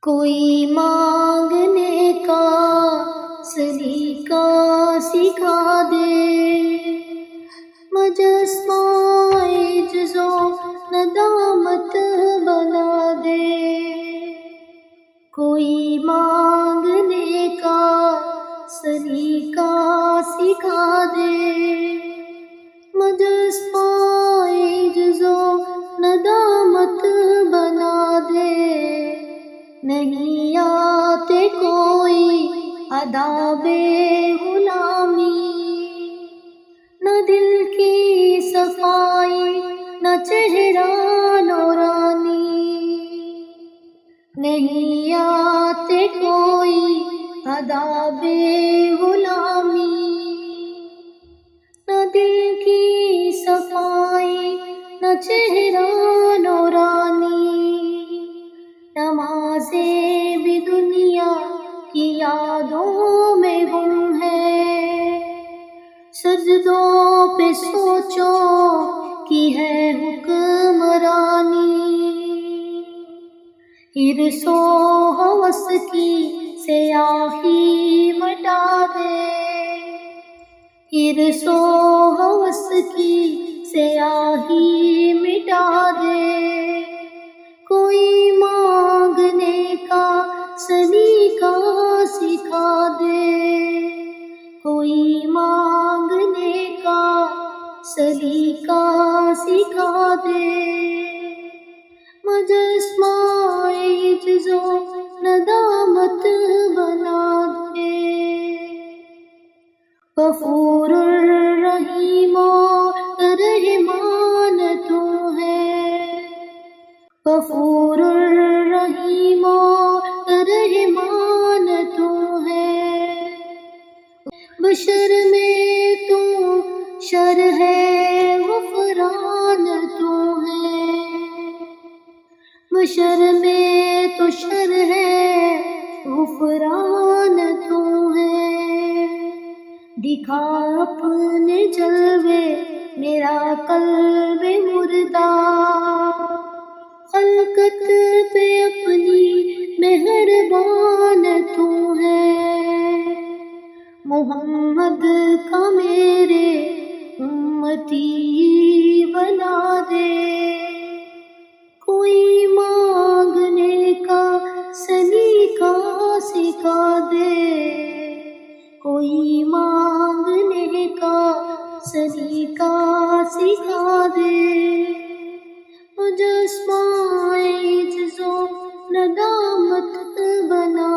کوئی مانگنے کا سلیقہ سکھا دے، مجسمہ عجز و ندامت بنا دے۔ کوئی مانگنے کا سلیقہ سکھا دے، مجسمہ عجز و ندامت بنا دے۔ نہیں آتے کوئی آداب غلامی، نہ دل کی صفائی نہ چہرہ نورانی۔ نہیں آتے کوئی آداب غلامی، نہ دل کی صفائی نہ چہرہ نورانی۔ نمازیں بھی دنیا کی یادوں میں گم ہے، سجدوں پہ سوچو کی ہے حکمرانی۔ حرص و ہوس کی سیاہی مٹا دے، حرص و ہوس کی سیاہی مٹا دے۔ کوئی مانگنے کا سلیقہ سکھا دے، کوئی مانگنے کا سلیقہ سکھا دے۔ مجسمہ عجز و ندامت بنا دے۔ غفور الرحیم و رحمان تو ہے، غفور الرحیم و رحمان تو ہے۔ بشر میں تو شر ہے غفران تو ہے، بشر میں تو شر ہے غفران تو ہے۔ دکھا اپنے جلوے میرا قلب مردہ، خلقت پہ اپنی مہربان تو ہے۔ محمد کا میرے امتی بنا دے، کوئی مانگنے کا سلیقہ سکھا دے، کوئی مانگنے کا سلیقہ سکھا دے۔ مجسمہ عجز و ندامت بنا